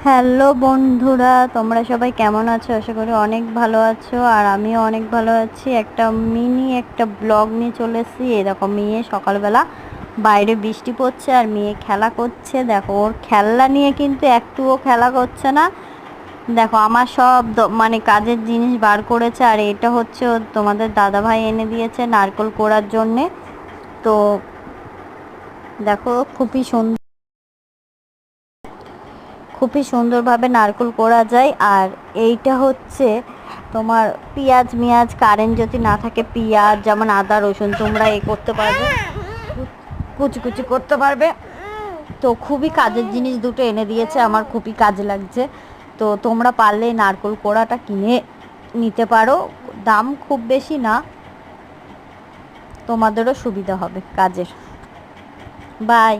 Hello বন্ধুরা, তোমরা সবাই কেমন আছো? আশা করি অনেক ভালো আছো। আর আমিও অনেক ভালো আছি। একটা ব্লগ নিয়ে চলে এসেছি। এই দেখো, মেয়ে সকালবেলা বাইরে বৃষ্টি পড়ছে আর মেয়ে খেলা করছে। দেখো, ওর খেলনা নিয়ে কিন্তু একটুও খেলা করছে না। দেখো, আমার সব মানে কাজের জিনিস বার করেছে। আর এটা হচ্ছে তোমাদের দাদাভাই এনে দিয়েছে নারকেল কোড়ার জন্যে। তো দেখো, খুবই সুন্দরভাবে নারকেল কোড়া যায়। আর এইটা হচ্ছে তোমার পেঁয়াজ কারেন্ট যদি না থাকে, পেঁয়াজ যেমন আদা রসুন তোমরা করতে পারবে, কুচি কুচি করতে পারবে। তো খুবই কাজের জিনিস দুটো এনে দিয়েছে, আমার খুবই কাজে লাগছে। তো তোমরা পারলে নারকেল কোড়াটা কিনে নিতে পারো, দাম খুব বেশি না, তোমাদেরও সুবিধা হবে কাজের। বাই।